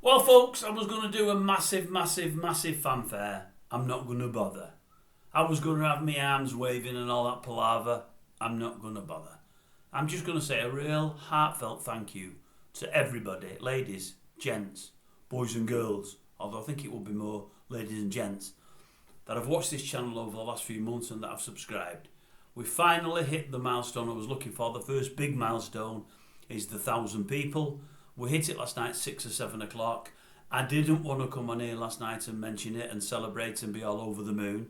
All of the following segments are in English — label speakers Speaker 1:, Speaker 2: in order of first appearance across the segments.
Speaker 1: Well, folks, I was going to do a massive fanfare. I'm not going to bother. I was going to have my arms waving and all that palaver. I'm not going to bother. I'm just going to say a real heartfelt thank you to everybody, ladies, gents, boys and girls, although I think it will be more ladies and gents, that have watched this channel over the last few months and that have subscribed. We finally hit the milestone I was looking for. The first big milestone is the 1,000 people. We hit it last night, 6 or 7 o'clock. I didn't want to come on here last night and mention it and celebrate and be all over the moon,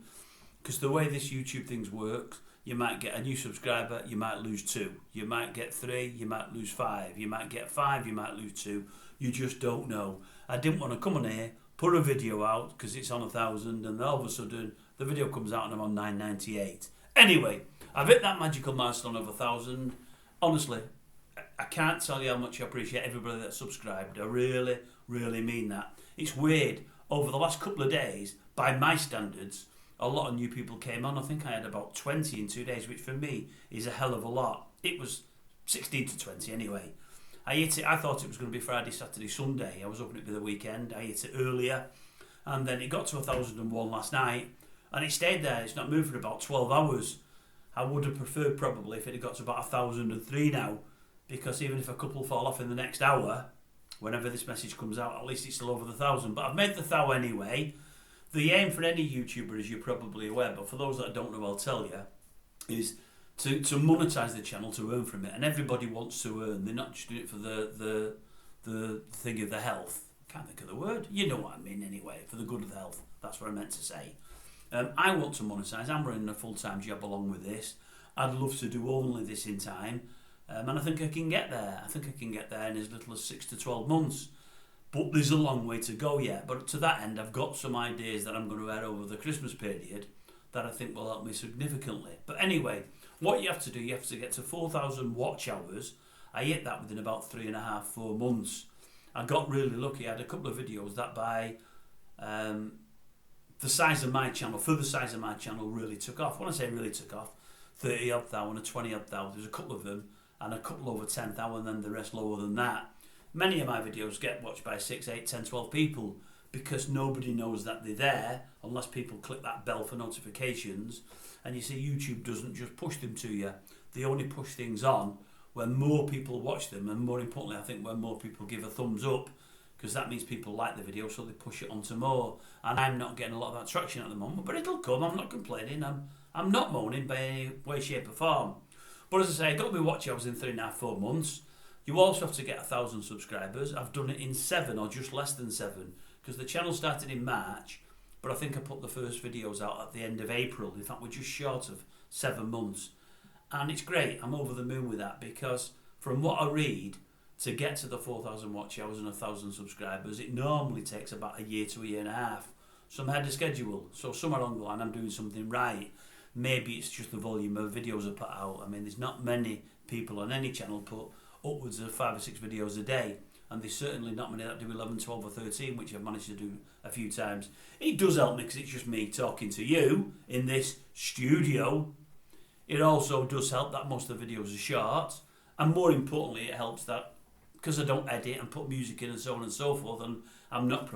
Speaker 1: because the way this YouTube thing works, you might get a new subscriber, you might lose 2. You might get 3, you might lose 5. You might get 5, you might lose 2. You just don't know. I didn't want to come on here, put a video out because it's on 1,000, and all of a sudden the video comes out and I'm on 998. Anyway, I've hit that magical milestone of 1,000. Honestly, I can't tell you how much I appreciate everybody that subscribed. I really mean that. It's weird. Over the last couple of days, by my standards, a lot of new people came on. I think I had about 20 in 2 days, which for me is a hell of a lot. It was 16 to 20 anyway. I hit it. I thought it was going to be Friday, Saturday, Sunday. I was hoping it'd be the weekend. I hit it earlier, and then it got to 1,001 last night, and it stayed there. It's not moved for about 12 hours. I would have preferred probably if it had got to about 1,003 now, because even if a couple fall off in the next hour, whenever this message comes out, at least it's still over the 1,000. But I've made the 1,000 anyway. The aim for any YouTuber, as you're probably aware, but for those that don't know, I'll tell you, is to monetize the channel, to earn from it. And everybody wants to earn. They're not just doing it for the thing of the health. I can't think of the word. You know what I mean anyway, for the good of the health. That's what I meant to say. I want to monetize. I'm running a full-time job along with this. I'd love to do only this in time. And I think I can get there. I think I can get there in as little as 6 to 12 months. But there's a long way to go yet. But to that end, I've got some ideas that I'm going to add over the Christmas period that I think will help me significantly. But anyway, what you have to do, you have to get to 4,000 watch hours. I hit that within about 3.5, 4 months. I got really lucky. I had a couple of videos that by the size of my channel, for the size of my channel, really took off. When I say really took off, 30 odd thousand, 20 odd thousand, there's a couple of them, and a couple over 10,000, and then the rest lower than that. Many of my videos get watched by 6, 8, 10, 12 people because nobody knows that they're there unless people click that bell for notifications. And you see, YouTube doesn't just push them to you. They only push things on when more people watch them, and more importantly, I think when more people give a thumbs up, because that means people like the video, so they push it on to more. And I'm not getting a lot of that traction at the moment, but it'll come. I'm not complaining. I'm not moaning by any way, shape or form. But as I say, I got my watch hours in 3.5, 4 months. You also have to get 1,000 subscribers. I've done it in 7 or just less than 7, because the channel started in March, but I think I put the first videos out at the end of April. In fact, we're just short of 7 months. And it's great. I'm over the moon with that, because from what I read, to get to the 4,000 watch hours and 1,000 subscribers, it normally takes about a year to a year and a half. So I'm ahead of schedule. So somewhere along the line, I'm doing something right. Maybe it's just the volume of videos I put out. I mean, there's not many people on any channel put upwards of 5 or 6 videos a day, and there's certainly not many that do 11, 12 or 13, which I've managed to do a few times. It does help me because it's just me talking to you in this studio. It also does help that most of the videos are short, and more importantly, it helps that because I don't edit and put music in and so on and so forth, and I'm not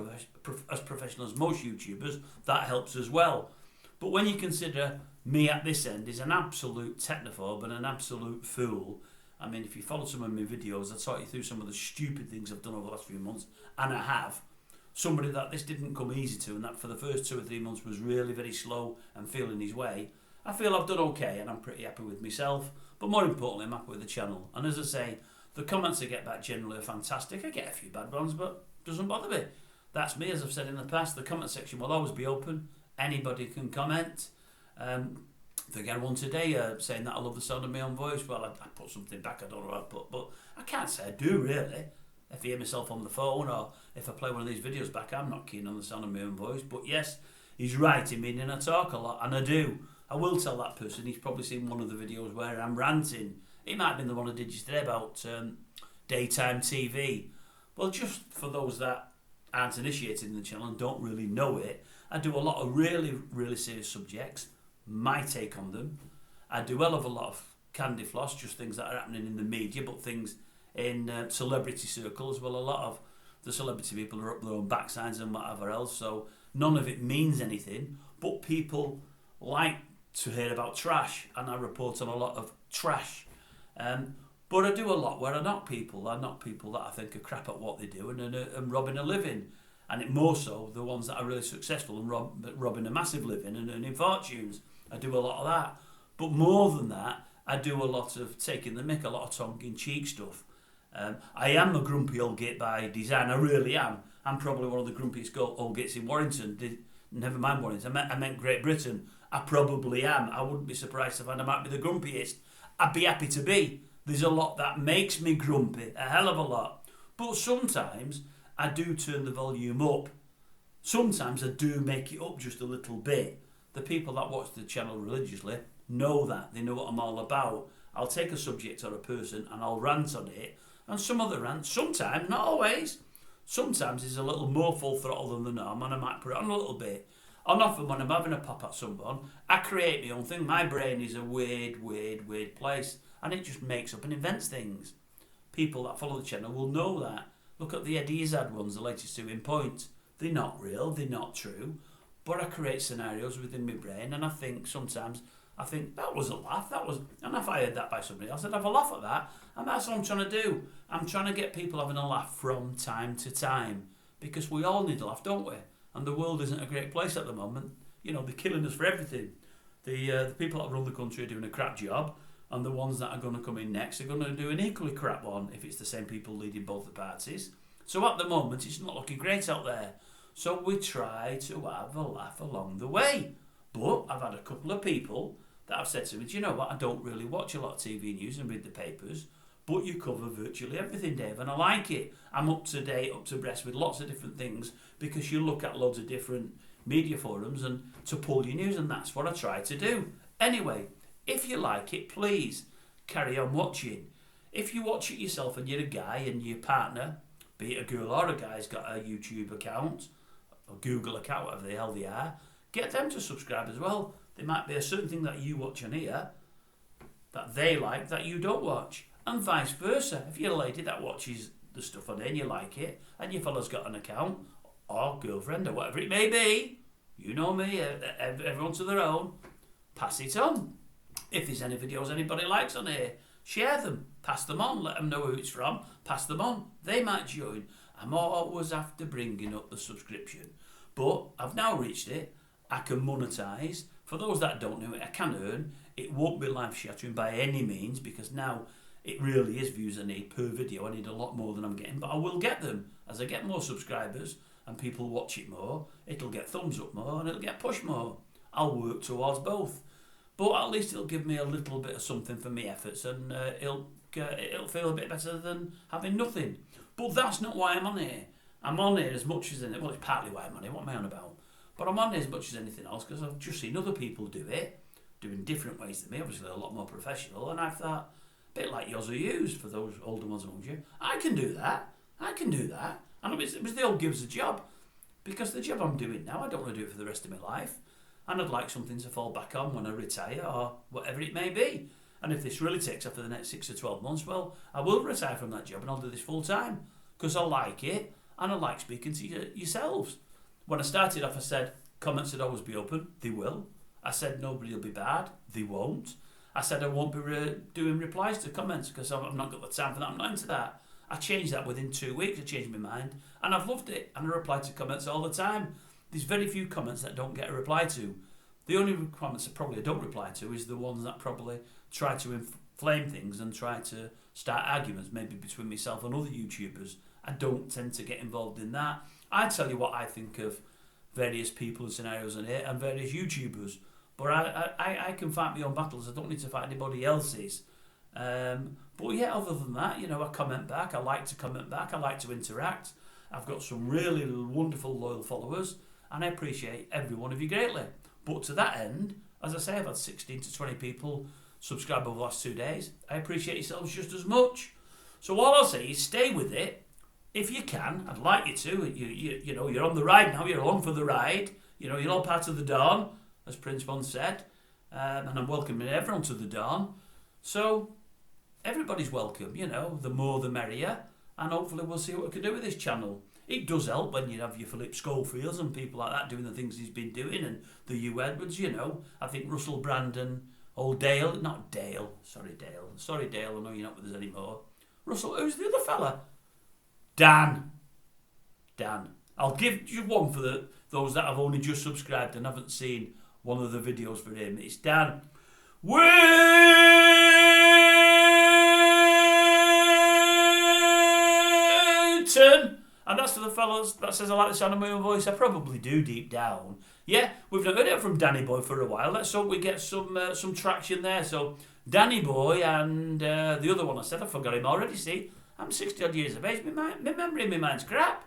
Speaker 1: as professional as most YouTubers, that helps as well. But when you consider me at this end is an absolute technophobe and an absolute fool, I mean, if you follow some of my videos, I taught you through some of the stupid things I've done over the last few months, and I have. Somebody that this didn't come easy to, and that for the first 2 or 3 months was really very slow and feeling his way, I feel I've done okay, and I'm pretty happy with myself. But more importantly, I'm happy with the channel. And as I say, the comments I get back generally are fantastic. I get a few bad ones, but it doesn't bother me. That's me, as I've said in the past. The comment section will always be open. Anybody can comment. If I get one today saying that I love the sound of my own voice, well, I put something back, I don't know what I put, but I can't say I do really. If I hear myself on the phone or if I play one of these videos back, I'm not keen on the sound of my own voice. But yes, he's right in meaning I talk a lot, and I do. I will tell that person, he's probably seen one of the videos where I'm ranting. It might have been the one I did yesterday about daytime TV. Well, just for those that aren't initiated in the channel and don't really know it, I do a lot of really serious subjects, my take on them. I do a hell of a lot of candy floss, just things that are happening in the media, but things in celebrity circles. Well, a lot of the celebrity people are up their own backsides and whatever else, so none of it means anything. But people like to hear about trash, and I report on a lot of trash. But I do a lot where I knock people. I knock people that I think are crap at what they do and robbing a living. And it more so the ones that are really successful and robbing a massive living and earning fortunes. I do a lot of that. But more than that, I do a lot of taking the mick, a lot of tongue-in-cheek stuff. I am a grumpy old git by design. I really am. I'm probably one of the grumpiest old gits in Warrington. Never mind Warrington. I meant Great Britain. I probably am. I wouldn't be surprised if I might be the grumpiest. I'd be happy to be. There's a lot that makes me grumpy, a hell of a lot. But sometimes I do turn the volume up. Sometimes I do make it up just a little bit. The people that watch the channel religiously know that. They know what I'm all about. I'll take a subject or a person and I'll rant on it. And some of the rants, sometimes, not always, sometimes is a little more full throttle than the norm, and I might put it on a little bit. And often when I'm having a pop at someone, I create my own thing. My brain is a weird place, and it just makes up and invents things. People that follow the channel will know that. Look at the Eddie Izzard ones, the latest two in Point. They're not real, they're not true, but I create scenarios within my brain, and I think sometimes, that was a laugh, and if I heard that by somebody else, I'd have a laugh at that, and that's what I'm trying to do. I'm trying to get people having a laugh from time to time, because we all need a laugh, don't we? And the world isn't a great place at the moment. You know, they're killing us for everything. The people that run the country are doing a crap job, and the ones that are going to come in next are going to do an equally crap one if it's the same people leading both the parties. So at the moment, it's not looking great out there. So we try to have a laugh along the way. But I've had a couple of people that have said to me, do you know what, I don't really watch a lot of TV news and read the papers, but you cover virtually everything, Dave, and I like it. I'm up to date, up to breast with lots of different things, because you look at loads of different media forums and to pull your news, and that's what I try to do. Anyway, if you like it, please carry on watching. If you watch it yourself and you're a guy and your partner, be it a girl or a guy's got a YouTube account, or Google account, whatever the hell they are, get them to subscribe as well. There might be a certain thing that you watch on here that they like that you don't watch, and vice versa. If you're a lady that watches the stuff on here and you like it, and your fella's got an account, or girlfriend, or whatever it may be, you know me, everyone to their own, pass it on. If there's any videos anybody likes on here, share them, pass them on, let them know who it's from, pass them on. They might join. I'm always after bringing up the subscription. But I've now reached it. I can monetize. For those that don't know it, I can earn. It won't be life shattering by any means, because now it really is views I need per video. I need a lot more than I'm getting, but I will get them. As I get more subscribers and people watch it more, it'll get thumbs up more and it'll get pushed more. I'll work towards both. But at least it'll give me a little bit of something for my efforts, and it'll feel a bit better than having nothing. But that's not why I'm on here. I'm on here as much as anything. Well, it's partly why I'm on here. What am I on about? But I'm on here as much as anything else because I've just seen other people do it, doing different ways than me. Obviously, a lot more professional. And I thought, a bit like yours are used for those older ones among you. I can do that. I can do that. And it was the old gives a job. Because the job I'm doing now, I don't want to do it for the rest of my life. And I'd like something to fall back on when I retire or whatever it may be. And if this really takes off for the next 6 to 12 months, well, I will retire from that job and I'll do this full time. Because I like it and I like speaking to yourselves. When I started off, I said comments would always be open. They will. I said nobody will be bad. They won't. I said I won't be doing replies to comments because I've not got the time for that. I'm not into that. I changed that within 2 weeks. I changed my mind and I've loved it. And I reply to comments all the time. There's very few comments that don't get a reply to. The only comments that probably I don't reply to is the ones that probably try to inflame things and try to start arguments, maybe between myself and other YouTubers. I don't tend to get involved in that. I tell you what I think of various people and scenarios in here and various YouTubers, but I can fight my own battles. I don't need to fight anybody else's. But yeah, other than that, I comment back. I like to comment back. I like to interact. I've got some really wonderful loyal followers, and I appreciate every one of you greatly. But to that end, as I say, I've had 16 to 20 people subscribe over the last 2 days. I appreciate yourselves just as much. So all I'll say is stay with it. If you can, I'd like you to. You're on the ride now. You're along for the ride. You're all part of the dawn, as Prince once said. And I'm welcoming everyone to the dawn. So everybody's welcome. The more the merrier. And hopefully we'll see what we can do with this channel. it does help when you have your Philip Schofields and people like that doing the things he's been doing, and the Hugh Edwards, you know. I think Russell Brandon, old Dale, not Dale, sorry Dale, I know you're not with us anymore. Russell, who's the other fella? Dan. I'll give you one for those that have only just subscribed and haven't seen one of the videos for him. It's Dan Winton! And that's to the fellas that says I like the sound of my own voice. I probably do deep down. Yeah, we've not heard it from Danny Boy for a while. Let's hope we get some traction there. So, Danny Boy and the other one I said, I forgot him already, see? I'm 60 odd years of age. My memory in my mind's crap.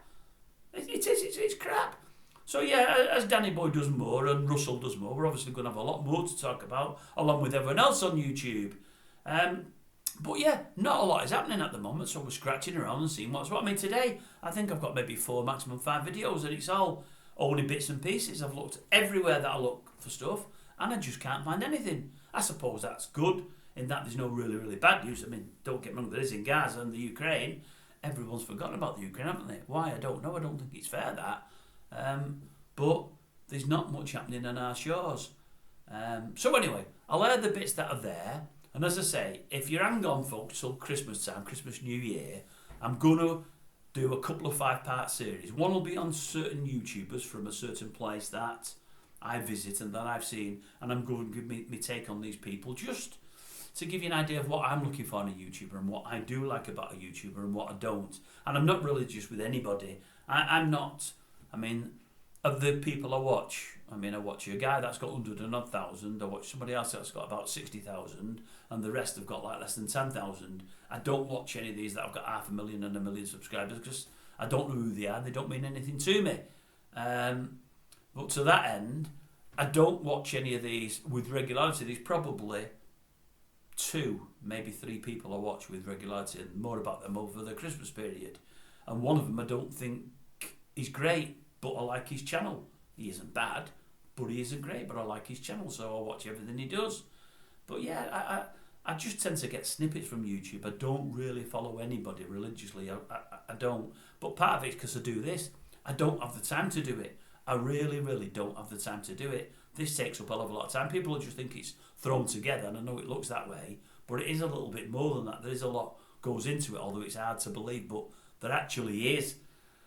Speaker 1: It's crap. So yeah, as Danny Boy does more and Russell does more, we're obviously going to have a lot more to talk about, along with everyone else on YouTube. But yeah, not a lot is happening at the moment, so we're scratching around and seeing what's what. I mean, today, I think I've got maybe 4, maximum 5 videos, and it's all only bits and pieces. I've looked everywhere that I look for stuff, and I just can't find anything. I suppose that's good, in that there's no really, really bad news. I mean, don't get me wrong, there is in Gaza and the Ukraine. Everyone's forgotten about the Ukraine, haven't they? Why? I don't know. I don't think it's fair, that. But there's not much happening on our shores. So anyway, I'll air the bits that are there. And as I say, if you're hang on, folks, till Christmas time, Christmas, New Year, I'm going to do a couple of 5-part series. One will be on certain YouTubers from a certain place that I visit and that I've seen. And I'm going to give me take on these people just to give you an idea of what I'm looking for in a YouTuber and what I do like about a YouTuber and what I don't. And I'm not religious with anybody. I'm not, I mean, of the people I watch a guy that's got 100,000, I watch somebody else that's got about 60,000, and the rest have got like less than 10,000. I don't watch any of these that have got 500,000 and 1 million subscribers because I don't know who they are, they don't mean anything to me. But to that end, I don't watch any of these with regularity. There's probably 2, maybe 3 people I watch with regularity, and more about them over the Christmas period. And one of them I don't think is great, but I like his channel. He isn't bad, but he isn't great, but I like his channel, so I watch everything he does. But yeah, I just tend to get snippets from YouTube. I don't really follow anybody religiously. I don't. But part of it's because I do this. I don't have the time to do it. I really, really don't have the time to do it. This takes up a hell of a lot of time. People just think it's thrown together, and I know it looks that way, but it is a little bit more than that. There is a lot goes into it, although it's hard to believe, but there actually is.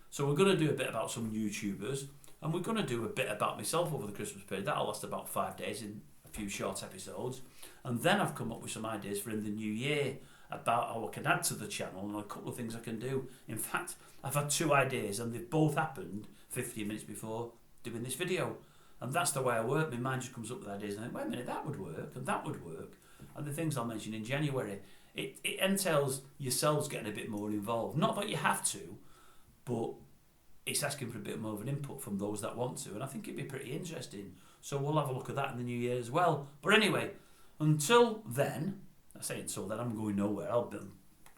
Speaker 1: So we're going to do a bit about some YouTubers, and we're going to do a bit about myself over the Christmas period. That'll last about 5 days in a few short episodes. And then I've come up with some ideas for in the new year about how I can add to the channel and a couple of things I can do. In fact, I've had 2 ideas, and they've both happened 15 minutes before doing this video. And that's the way I work. My mind just comes up with ideas and I think, wait a minute, that would work, and that would work. And the things I'll mention in January, it entails yourselves getting a bit more involved. Not that you have to, but it's asking for a bit more of an input from those that want to, and I think it'd be pretty interesting. So we'll have a look at that in the new year as well. But anyway, until then, I'm going nowhere. I'll be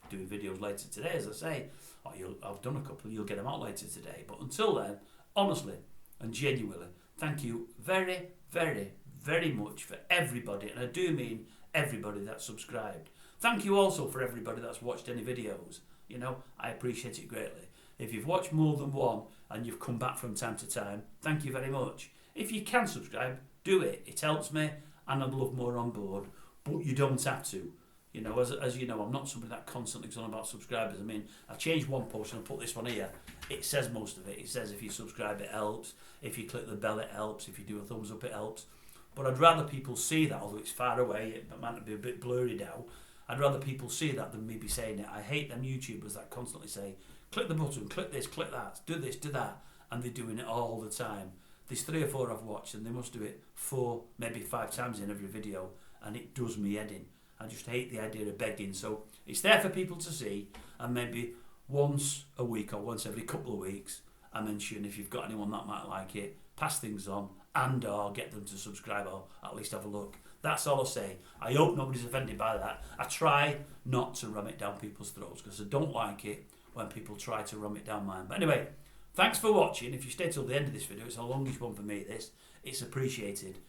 Speaker 1: doing videos later today, as I say. I've done a couple, you'll get them out later today. But until then, honestly and genuinely, thank you very, very, very much for everybody, and I do mean everybody that's subscribed. Thank you also for everybody that's watched any videos. You know, I appreciate it greatly. If you've watched more than one and you've come back from time to time, thank you very much. If you can subscribe, do it. It helps me, and I'd love more on board, but you don't have to. You know, as you know, I'm not somebody that constantly is on about subscribers. I mean, I've changed one post and I put this one here. It says most of it. It says if you subscribe, it helps. If you click the bell, it helps. If you do a thumbs up, it helps. But I'd rather people see that, although it's far away, it might be a bit blurry now. I'd rather people see that than me be saying it. I hate them YouTubers that constantly say, click the button, click this, click that, do this, do that, and they're doing it all the time. There's 3 or 4 I've watched, and they must do it 4, maybe 5 times in every video, and it does me head in. I just hate the idea of begging. So it's there for people to see, and maybe once a week or once every couple of weeks, I mention if you've got anyone that might like it, pass things on, and or get them to subscribe or at least have a look. That's all I say. I hope nobody's offended by that. I try not to ram it down people's throats because I don't like it when people try to ram it down mine. But anyway, thanks for watching. If you stay till the end of this video, it's the longest one for me, this. It's appreciated.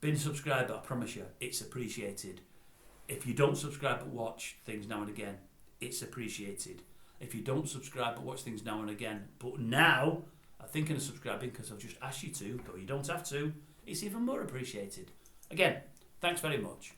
Speaker 1: Being a subscriber, I promise you, it's appreciated. If you don't subscribe but watch things now and again, it's appreciated. If you don't subscribe but watch things now and again, but now are thinking of subscribing because I've just asked you to, though you don't have to, it's even more appreciated. Again, thanks very much.